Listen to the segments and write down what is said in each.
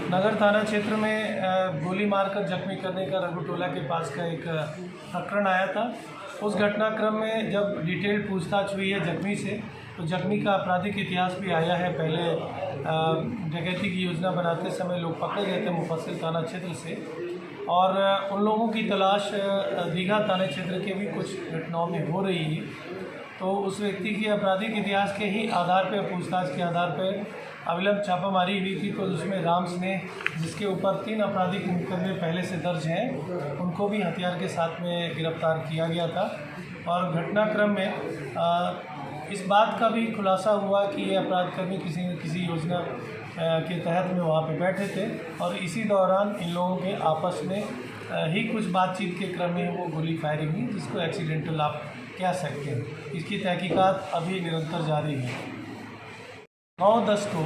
नगर थाना क्षेत्र में गोली मारकर जख्मी करने का रघु टोला के पास का एक प्रकरण आया था। उस घटनाक्रम में जब डिटेल्ड पूछताछ हुई है जख्मी से, तो जख्मी का आपराधिक इतिहास भी आया है। पहले डकैती की योजना बनाते समय लोग पकड़े गए थे मुफस्सिल थाना क्षेत्र से, और उन लोगों की तलाश दीघा थाना क्षेत्र के भी कुछ घटनाओं में हो रही है। तो उस व्यक्ति के आपराधिक इतिहास के ही आधार पर, पूछताछ के आधार पर अविलंब छापामारी हुई थी। तो उसमें राम स्नेह, जिसके ऊपर 3 आपराधिक मुकदमे पहले से दर्ज हैं, उनको भी हथियार के साथ में गिरफ्तार किया गया था। और घटनाक्रम में इस बात का भी खुलासा हुआ कि ये अपराधकर्मी किसी योजना के तहत में वहाँ पे बैठे थे, और इसी दौरान इन लोगों के आपस में ही कुछ बातचीत के क्रम में वो गोली फायरिंग हुई, जिसको एक्सीडेंटल आप कह सकते हैं। इसकी तहकीकात अभी निरंतर जारी है। 9/10 को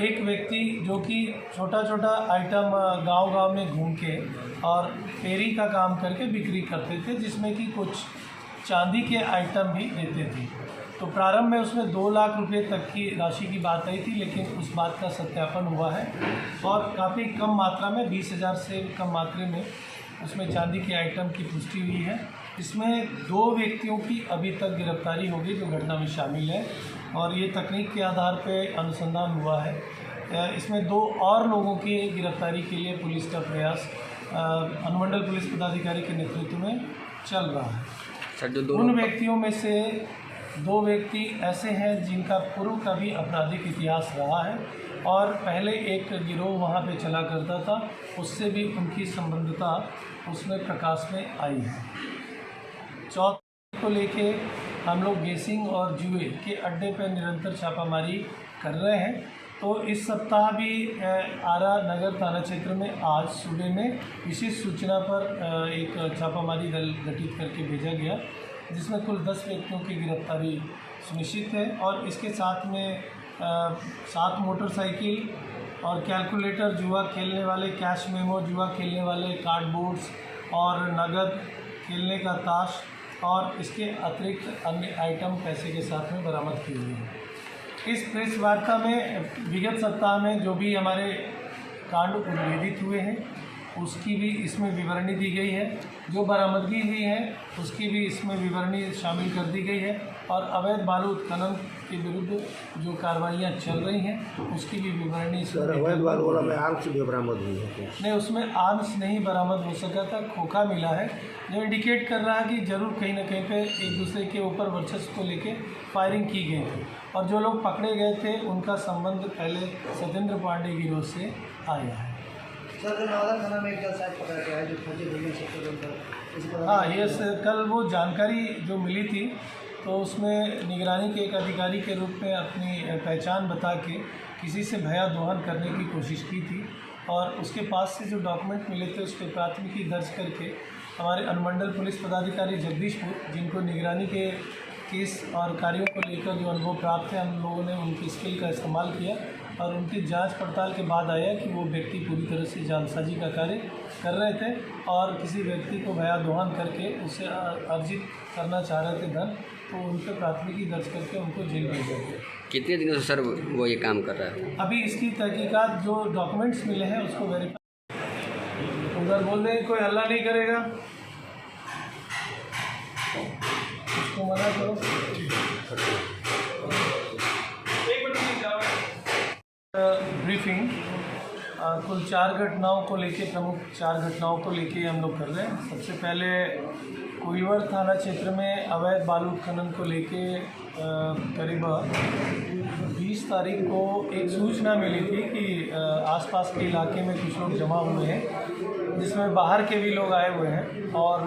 एक व्यक्ति जो कि छोटा छोटा आइटम गांव में घूम के और फेरी का काम करके बिक्री करते थे, जिसमें कि कुछ चांदी के आइटम भी देते थे। तो प्रारंभ में उसमें 2 लाख रुपए तक की राशि की बात आई थी, लेकिन उस बात का सत्यापन हुआ है और काफ़ी कम मात्रा में 20,000 से कम मात्रा में उसमें चांदी के आइटम की पुष्टि हुई है। इसमें 2 व्यक्तियों की अभी तक गिरफ्तारी होगी जो घटना में शामिल है, और ये तकनीक के आधार पर अनुसंधान हुआ है। इसमें 2 और लोगों की गिरफ्तारी के लिए पुलिस का प्रयास अनुमंडल पुलिस पदाधिकारी के नेतृत्व में चल रहा है। उन व्यक्तियों में से 2 व्यक्ति ऐसे हैं जिनका पूर्व का भी आपराधिक इतिहास रहा है, और पहले एक गिरोह वहाँ पे चला करता था, उससे भी उनकी संबंधता उसमें प्रकाश में आई है। 4 को लेके हम लोग गेसिंग और जुए के अड्डे पर निरंतर छापामारी कर रहे हैं। तो इस सप्ताह भी आरा नगर थाना क्षेत्र में आज सुबह में विशेष सूचना पर एक छापामारी दल गठित करके भेजा गया, जिसमें कुल 10 व्यक्तियों की गिरफ्तारी सुनिश्चित है। और इसके साथ में 7 मोटरसाइकिल और कैलकुलेटर, जुआ खेलने वाले कैश मेमो, जुआ खेलने वाले कार्डबोर्ड्स और नगद खेलने का ताश, और इसके अतिरिक्त अन्य आइटम पैसे के साथ में बरामद किए हुए हैं। इस प्रेस वार्ता में विगत सप्ताह में जो भी हमारे कांड उद्भेदित हुए हैं उसकी भी इसमें विवरणी दी गई है, जो बरामदगी हुई है उसकी भी इसमें विवरणी शामिल कर दी गई है, और अवैध बालू उत्खनन के विरुद्ध जो कार्रवाइयाँ चल रही हैं उसकी भी विवरणी अवैध बालू में आर्म्स भी बरामद हुई है। नहीं, उसमें आर्म्स नहीं बरामद हो सका था, खोखा मिला है, जो इंडिकेट कर रहा है कि जरूर कहीं ना कहीं पे एक दूसरे के ऊपर वर्चस्व को लेके फायरिंग की गई थी। और जो लोग पकड़े गए थे उनका संबंध पहले सत्येंद्र पांडे गिरोह से आया है। थाना में एक साइड पकड़ा गया है जो फर्जी बिल्डिंग सेक्टर। हाँ, ये कल वो जानकारी जो मिली थी, तो उसमें निगरानी के एक अधिकारी के रूप में अपनी पहचान बता के किसी से भया दोहन करने की कोशिश की थी, और उसके पास से जो डॉक्यूमेंट मिले थे उस पर प्राथमिकी दर्ज करके हमारे अनुमंडल पुलिस पदाधिकारी जगदीशपुर, जिनको निगरानी के केस और कार्यों को लेकर जो अनुभव प्राप्त है, हम लोगों ने उनकी स्किल का इस्तेमाल किया, और उनकी जांच पड़ताल के बाद आया कि वो व्यक्ति पूरी तरह से जालसाजी का कार्य कर रहे थे और किसी व्यक्ति को भया दोहन करके उससे अर्जित करना चाह रहे थे धन। तो उन पर प्राथमिकी दर्ज करके उनको जेल भेजा गया। कितने दिनों से सर वो ये काम कर रहा है? अभी इसकी तहकीकात, जो डॉक्यूमेंट्स मिले हैं उसको वेरीफाई। उधर बोल रहे हैं कोई हल्ला नहीं करेगा, उसको मना करो। ब्रीफिंग कुल 4 घटनाओं को लेके, प्रमुख 4 घटनाओं को लेके हम लोग कर रहे हैं। सबसे पहले कोइलवर थाना क्षेत्र में अवैध बालू उत्खनन को लेके करीब 20 तारीख को एक सूचना मिली थी कि आसपास के इलाके में कुछ लोग जमा हुए हैं, जिसमें बाहर के भी लोग आए हुए हैं, और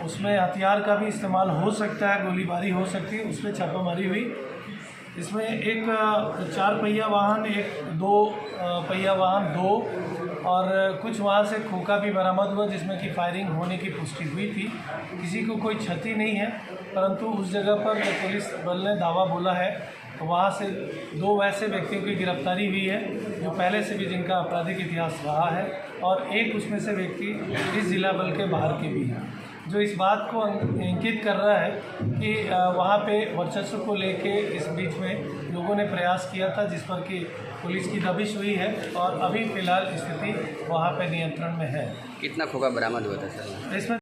उसमें हथियार का भी इस्तेमाल हो सकता है, गोलीबारी हो सकती है। उस पर छापामारी हुई। इसमें एक 4 पहिया वाहन, एक 2 पहिया वाहन 2, और कुछ वहाँ से खोखा भी बरामद हुआ, जिसमें कि फायरिंग होने की पुष्टि हुई थी। किसी को कोई क्षति नहीं है, परंतु उस जगह पर जो पुलिस बल ने दावा बोला है, तो वहाँ से 2 वैसे व्यक्तियों की गिरफ्तारी हुई है जो पहले से भी जिनका आपराधिक इतिहास रहा है, और एक उसमें से व्यक्ति इस जिला बल के बाहर के भी हैं। जो इस बात को इंगित कर रहा है कि वहाँ पे वर्चस्व को लेके इस बीच में लोगों ने प्रयास किया था, जिस पर कि पुलिस की दबिश हुई है और अभी फ़िलहाल स्थिति वहाँ पे नियंत्रण में है। कितना खोखा बरामद हुआ था सर? इसमें